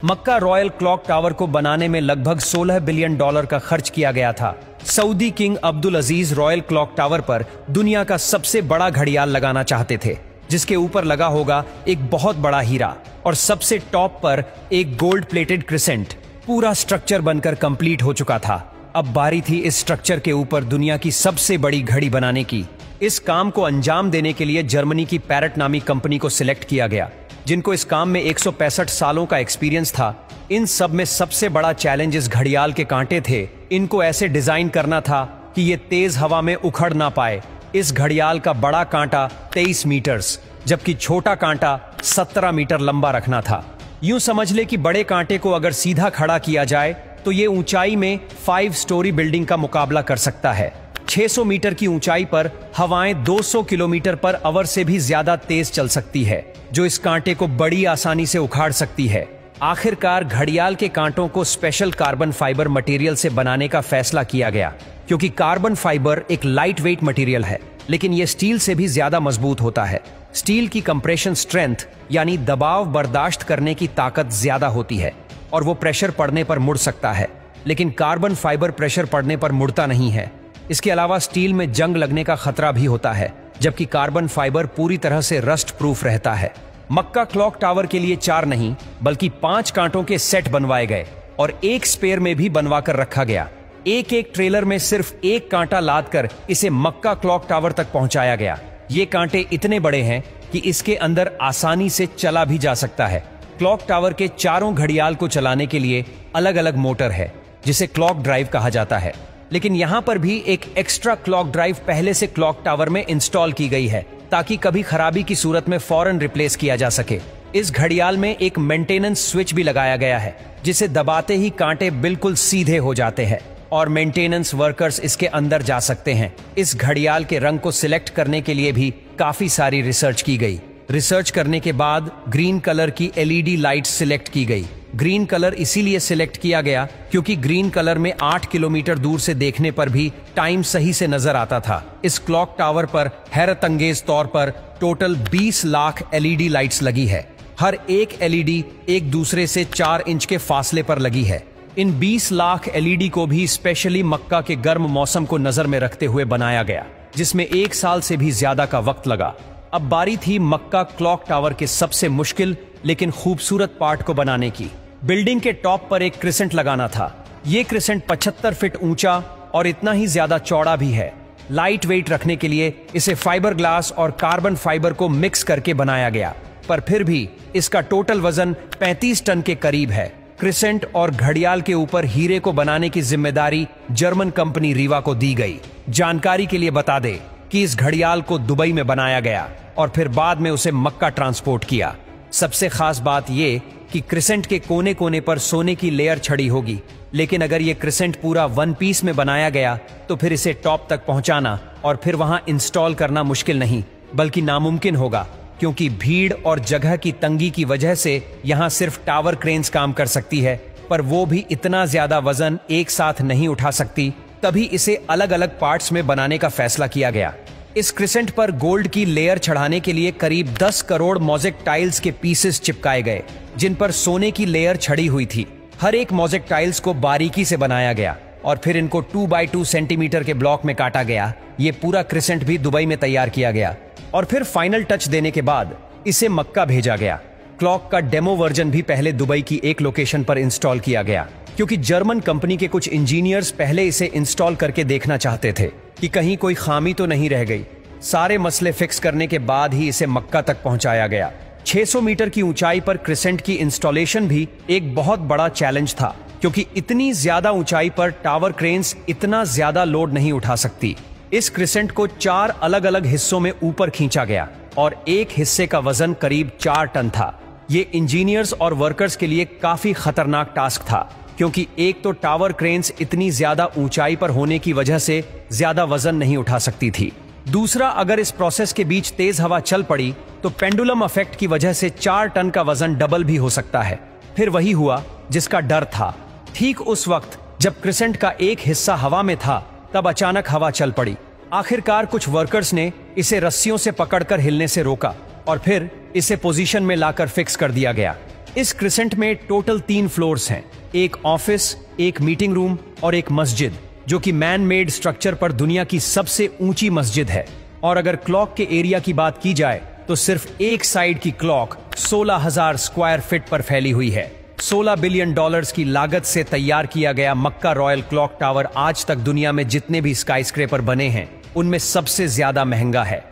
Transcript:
मक्का royal clock tower को बनाने में लगभग $16 बिलियन का खर्च किया गया था। सऊदी किंग अब्दुल अजीज रॉयल क्लॉक टावर पर दुनिया का सबसे बड़ा घड़ियाल लगाना चाहते थे, जिसके ऊपर लगा होगा एक बहुत बड़ा हीरा और सबसे टॉप पर एक गोल्ड प्लेटेड क्रिसेंट। पूरा स्ट्रक्चर बनकर कंप्लीट हो चुका था। अब बारी थी इस स्ट्रक्चर के ऊपर दुनिया की सबसे बड़ी घड़ी बनाने की। इस काम को अंजाम देने के लिए जर्मनी की पैरेट नामी कंपनी को सिलेक्ट किया गया, जिनको इस काम में 165 सालों का एक्सपीरियंस था। इन सब में सबसे बड़ा चैलेंज इस घड़ियाल के कांटे थे। इनको ऐसे डिजाइन करना था कि ये तेज हवा में उखड़ ना पाए। इस घड़ियाल का बड़ा कांटा 23 मीटर्स जबकि छोटा कांटा 17 मीटर लंबा रखना था। यूं समझ ले कि बड़े कांटे को अगर सीधा खड़ा किया जाए तो ये ऊंचाई में 5 स्टोरी बिल्डिंग का मुकाबला कर सकता है। 600 मीटर की ऊंचाई पर हवाएं 200 किलोमीटर पर आवर से भी ज्यादा तेज चल सकती है, जो इस कांटे को बड़ी आसानी से उखाड़ सकती है। आखिरकार घड़ियाल के कांटों को स्पेशल कार्बन फाइबर मटेरियल से बनाने का फैसला किया गया, क्योंकि कार्बन फाइबर एक लाइट वेट मटेरियल है, लेकिन यह स्टील से भी ज्यादा मजबूत होता है। स्टील की कंप्रेशन स्ट्रेंथ यानी दबाव बर्दाश्त करने की ताकत ज्यादा होती है और वो प्रेशर पड़ने पर मुड़ सकता है, लेकिन कार्बन फाइबर प्रेशर पड़ने पर मुड़ता नहीं है। इसके अलावा स्टील में जंग लगने का खतरा भी होता है, जबकि कार्बन फाइबर पूरी तरह से रस्ट प्रूफ रहता है। मक्का क्लॉक टावर के लिए 4 नहीं बल्कि 5 कांटों के सेट बनवाए गए और एक स्पेयर में भी बनवा कर रखा गया। एक एक ट्रेलर में सिर्फ एक कांटा लाद कर इसे मक्का क्लॉक टावर तक पहुंचाया गया। ये कांटे इतने बड़े हैं कि इसके अंदर आसानी से चला भी जा सकता है। क्लॉक टावर के चारों घड़ियाल को चलाने के लिए अलग अलग मोटर है, जिसे क्लॉक ड्राइव कहा जाता है, लेकिन यहां पर भी एक एक्स्ट्रा क्लॉक ड्राइव पहले से क्लॉक टावर में इंस्टॉल की गई है, ताकि कभी खराबी की सूरत में फौरन रिप्लेस किया जा सके। इस घड़ियाल में एक मेंटेनेंस स्विच भी लगाया गया है, जिसे दबाते ही कांटे बिल्कुल सीधे हो जाते हैं और मेंटेनेंस वर्कर्स इसके अंदर जा सकते हैं। इस घड़ियाल के रंग को सिलेक्ट करने के लिए भी काफी सारी रिसर्च की गई। रिसर्च करने के बाद ग्रीन कलर की LED लाइट सिलेक्ट की गई। ग्रीन कलर इसीलिए सिलेक्ट किया गया क्योंकि ग्रीन कलर में 8 किलोमीटर दूर से देखने पर भी टाइम सही से नजर आता था। इस क्लॉक टावर पर हैरत अंगेज तौर पर टोटल 20 लाख LED लाइट्स लगी है। हर एक LED एक दूसरे से 4 इंच के फासले पर लगी है। इन 20 लाख LED को भी स्पेशली मक्का के गर्म मौसम को नजर में रखते हुए बनाया गया, जिसमें 1 साल से भी ज्यादा का वक्त लगा। अब बारी थी मक्का क्लॉक टावर के सबसे मुश्किल लेकिन खूबसूरत पार्ट को बनाने की। बिल्डिंग के टॉप पर एक क्रिसेंट लगाना था। ये क्रिसेंट 75 फीट ऊंचा और इतना ही ज्यादा चौड़ा भी है। लाइट वेट रखने के लिए इसे फाइबर ग्लास और कार्बन फाइबर को मिक्स करके बनाया गया, पर फिर भी इसका टोटल वजन 35 टन के करीब है। क्रिसेंट और घड़ियाल के ऊपर हीरे को बनाने की जिम्मेदारी जर्मन कंपनी रीवा को दी गई। जानकारी के लिए बता दे कि इस घड़ियाल को दुबई में बनाया गया और फिर बाद में उसे मक्का ट्रांसपोर्ट किया। सबसे खास बात यह कि क्रिसेंट के कोने कोने पर सोने की लेयर छड़ी होगी, लेकिन अगर ये क्रिसेंट पूरा 1 पीस में बनाया गया तो फिर इसे टॉप तक पहुंचाना और फिर वहां इंस्टॉल करना मुश्किल नहीं बल्कि नामुमकिन होगा, क्योंकि भीड़ और जगह की तंगी की वजह से यहां सिर्फ टावर क्रेन्स काम कर सकती है, पर वो भी इतना ज्यादा वजन एक साथ नहीं उठा सकती। तभी इसे अलग अलग पार्ट्स में बनाने का फैसला किया गया। इस क्रिसेंट पर गोल्ड की लेयर चढ़ाने के लिए करीब 10 करोड़ मोज़ेक टाइल्स के पीसेस चिपकाए गए, जिन पर सोने की लेयर छड़ी हुई थी। हर एक मोज़ेक टाइल्स को बारीकी से बनाया गया और फिर इनको 2x2 सेंटीमीटर के ब्लॉक में काटा गया। ये पूरा क्रिसेंट भी दुबई में तैयार किया गया और फिर फाइनल टच देने के बाद इसे मक्का भेजा गया। क्लॉक का डेमो वर्जन भी पहले दुबई की एक लोकेशन पर इंस्टॉल किया गया, क्योंकि जर्मन कंपनी के कुछ इंजीनियर्स पहले इसे इंस्टॉल करके देखना चाहते थे कि कहीं कोई खामी तो नहीं रह गई। सारे मसले फिक्स करने के बाद ही इसे मक्का तक पहुंचाया गया। 600 मीटर की ऊंचाई पर क्रिसेंट की इंस्टॉलेशन भी एक बहुत बड़ा चैलेंज था, क्योंकि इतनी ज्यादा ऊंचाई पर टावर क्रेन्स इतना ज्यादा लोड नहीं उठा सकती। इस क्रिसेंट को 4 अलग अलग हिस्सों में ऊपर खींचा गया और एक हिस्से का वजन करीब 4 टन था। ये इंजीनियर्स और वर्कर्स के लिए काफी खतरनाक टास्क था, क्योंकि एक तो टावर क्रेन्स इतनी ज्यादा ऊंचाई पर होने की वजह से ज्यादा वजन नहीं उठा सकती थी। दूसरा, अगर इस प्रोसेस के बीच तेज हवा चल पड़ी तो पेंडुलम इफेक्ट की वजह से 4 टन का वजन डबल भी हो सकता है। फिर वही हुआ जिसका डर था। ठीक उस वक्त जब क्रिसेंट का एक हिस्सा हवा में था, तब अचानक हवा चल पड़ी। आखिरकार कुछ वर्कर्स ने इसे रस्सियों से पकड़कर हिलने से रोका और फिर इसे पोजीशन में लाकर फिक्स कर दिया गया। इस क्रिसेंट में टोटल 3 फ्लोर्स हैं, एक ऑफिस, एक मीटिंग रूम और एक मस्जिद, जो कि मैन मेड स्ट्रक्चर पर दुनिया की सबसे ऊंची मस्जिद है। और अगर क्लॉक के एरिया की बात की जाए तो सिर्फ एक साइड की क्लॉक 16,000 स्क्वायर फीट पर फैली हुई है। $16 बिलियन की लागत से तैयार किया गया मक्का रॉयल क्लॉक टावर आज तक दुनिया में जितने भी स्काईस्क्रेपर बने हैं उनमें सबसे ज्यादा महंगा है।